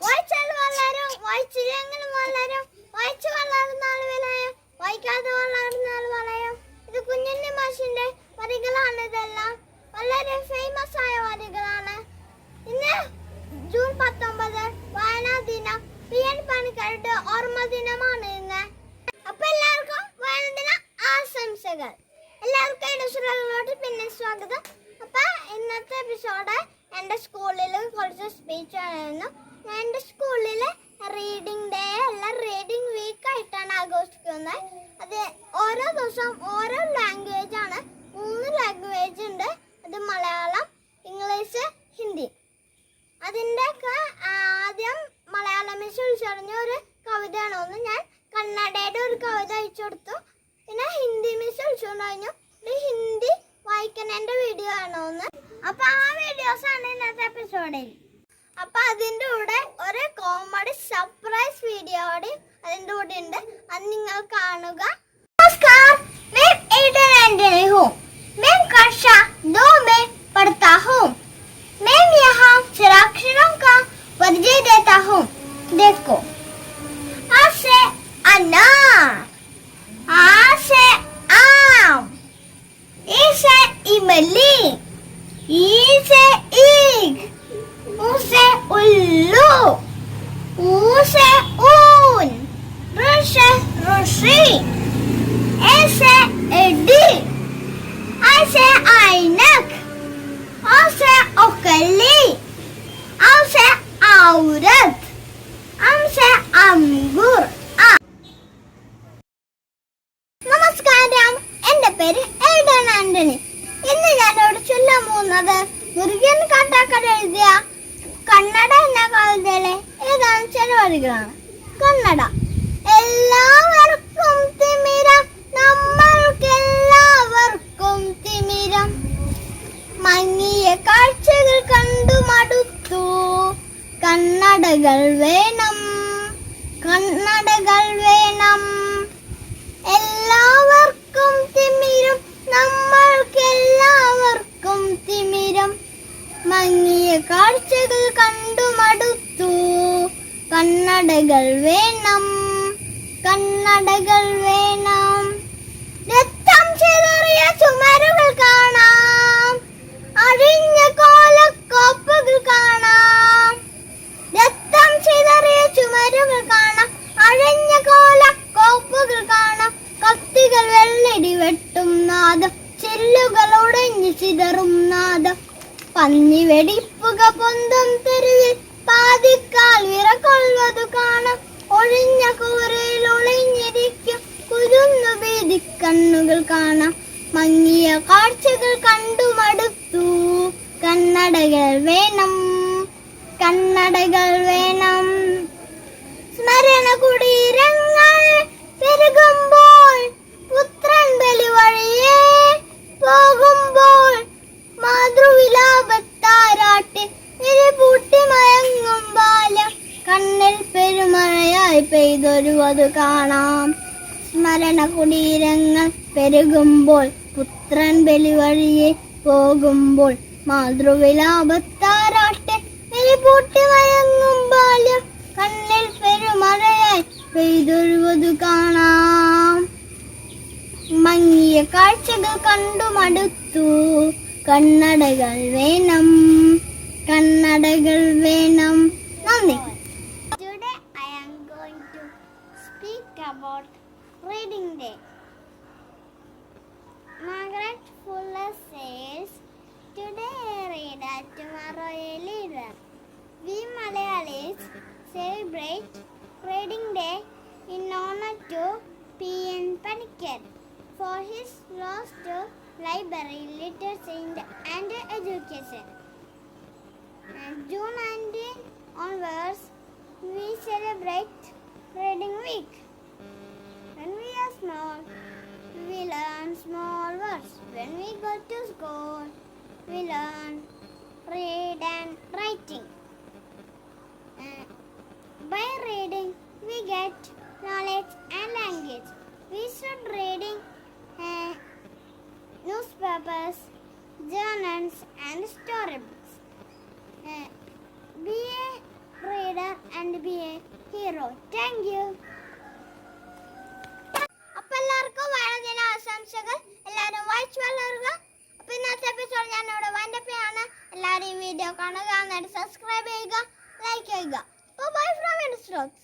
വായിച്ചാൽ വളരും, വായിച്ചില്ലെങ്കിലും വളരും, വായിച്ചു വളർന്നാൽ വിളയും, വായിക്കാതെ വളർന്നാൽ വളയും. ഇത് കുഞ്ഞുണ്ണി മാഷിന്റെ വരികളാണ്. ഇതെല്ലാം വളരെ ഫേമസ് ആയ വരികളാണ്. ഇന്ന് ജൂൺ 19 വായനാ ദിനം. PN പണിക്കരുടെ ഓർമ്മ ദിനമാണ് ഇന്ന്. അപ്പൊ എല്ലാവർക്കും വായനാ ദിന ആശംസകൾ. എല്ലാവർക്കും എന്റെ പിന്നെ സ്വാഗതം. അപ്പൊ ഇന്നത്തെ എപ്പിസോഡ് എൻ്റെ സ്കൂളിൽ കുറച്ച് സ്പീച്ച് ആയിരുന്നു. ഞാൻ എൻ്റെ സ്കൂളിൽ റീഡിംഗ് ഡേ അല്ല റീഡിംഗ് വീക്ക് ആയിട്ടാണ് ആഘോഷിക്കുന്നത്. അത് ഓരോ ദിവസം ഓരോ ലാംഗ്വേജ് ആണ്. 3 ലാംഗ്വേജ് ഉണ്ട്. അത് മലയാളം, ഇംഗ്ലീഷ്, ഹിന്ദി. അതിൻ്റെ ഒക്കെ ആദ്യം മലയാളം മിസ് വിളിച്ചറിഞ്ഞ ഒരു കവിതയാണോന്ന് ഞാൻ കന്നഡയുടെ ഒരു കവിത അയച്ചു കൊടുത്തു. പിന്നെ ഹിന്ദി മിസ് വിളിച്ചുകൊണ്ട് കഴിഞ്ഞു ഹിന്ദി വായിക്കുന്നതിൻ്റെ വീഡിയോ ആണോന്ന്. അപ്പൊ ആ വീഡിയോസ് ആണ് ഇന്നത്തെ എപ്പിസോഡിൽ. അപ്പൊ അതിൻ്റെ കൂടെ ഒരു കോമഡി സർപ്രൈസ് വീഡിയോ കൂടി അതിൻ്റെ കൂടെ ഉണ്ട്. അത് നിങ്ങൾ കാണുക. नमस्कार, मैं एडन एंटनी हूँ. मैं कक्षा 2 में पढ़ता हूँ. मैं यहाँ अक्षरों का परिचय देता हूँ. देखो, आ से अनार, आ से आम, ई से इमली, ई से ईख, ऊ से उल्लू, ऊ से ऊन, र से ऋषि, ए से एडी, आई से ऐनक, औ से औकली, औ से औरत, अम से अंगूर. നമസ്കാരം, എൻ്റെ പേര് എഡൻ ആന്റണി. ഇന്ന് ഞാനിവിടെ ചൊല്ലാൻ പോകുന്നത് മുരുകൻ കാട്ടാക്കട എഴുതിയ കന്നഡ എന്ന കവിതയിലെ ഏതാനും ചില വരികളാണ്. കന്നഡ. എല്ലാവർക്കും തിമിരം, നമ്മൾക്കെല്ലാവർക്കും തിമിരം, മങ്ങിയ കാഴ്ചകൾ കണ്ടു മടുത്തു, കണ്ണടകൾ വേണം, കണ്ണടകൾ വേണം. എല്ലാവർക്കും തിമിരം, നമ്മൾക്കെല്ലാവർക്കും തിമിരം, മങ്ങിയ കാഴ്ചകൾ കണ്ടു മടുത്തു, കണ്ണടകൾ വേണം, കണ്ണടകൾ വേണം. രക്തം ചിതറിയ ചുമരുകൾ കാണാം, അഴിഞ്ഞ കോലക്കോപ്പുകൾ കാണാം. രക്തം ചിതറിയ ചുമരുകൾ കാണാം, അഴിഞ്ഞ കോലക്കോപ്പുകൾ കാണാം. കത്തികൾ വെള്ളടി വെട്ടും നാദം, ചില്ലുകൾ ഉടഞ്ഞു ചിതറും നാദം. പന്നി വെടിപ്പുക പൊന്തും തെരുവിൽ, പാതിക്കാൽ വിറകൊള്ളുവതു കാണാം. ഒഴിഞ്ഞ കൂരയിൽ ഒളിഞ്ഞിരിക്കും കുരുന്നു ഭീതി കണ്ണുകൾ കാണാം. മങ്ങിയ കാഴ്ചകൾ കണ്ടു മടുത്തു, കണ്ണടകൾ വേണം, കണ്ണടകൾ വേണം. സ്മരണ കുടീരങ്ങൾ പെരുകുമ്പോൾ, പുത്രൻ ബലി വഴിയേ പോകുമ്പോൾ, മാതൃവിലാപത്താരാട്ടി പൂട്ടി മയങ്ങും ബാല്യം, കണ്ണിൽ പെരുമഴയായി പെയ്തൊരുവതു കാണാം. സ്മരണ കുടീരങ്ങൾ പെരുകുമ്പോൾ, പുത്രൻ ബലി വഴിയെ പോകുമ്പോൾ, മാതൃവിലാപത്താരാട്ടി പൂട്ടി മയങ്ങും ബാല്യം, കണ്ണിൽ പെരുമഴയായി പെയ്തൊരുവതു കാണാം. മങ്ങിയ കാഴ്ചകൾ കണ്ടു മടുത്തു, കണ്ണടകൾ വേണം, കണ്ണടകൾ വേണം. നന്ദി. Today I am going to speak about reading day. Margaret Fuller says, today a reader, tomorrow a leader. We Malayalis celebrate reading day in honor to PN Panikkar for his loss to library, literacy and education. June 19 onwards, we celebrate Reading Week. When we are small, we learn small words. When we go to school, we learn read and writing. By reading, we get knowledge and language. We should reading newspapers, journals and storybooks. Be a reader and be a hero. Thank you. അപ്പോൾ എല്ലാവർക്കും വായനദിന ആശംസകൾ. എല്ലാവരും വായിച്ചു വളരുക. അപ്പോൾ ഇന്നത്തെ episode ഞാൻ ഇവിടെ വൈൻഡപ്പ് ചെയ്യാണ്. എല്ലാവരും ഈ വീഡിയോ കാണുക, എന്നിട്ട് സബ്സ്ക്രൈബ് ചെയ്യുക, ലൈക്ക് ചെയ്യുക. Bye from ഇൻസ്ട്രോക്സ്.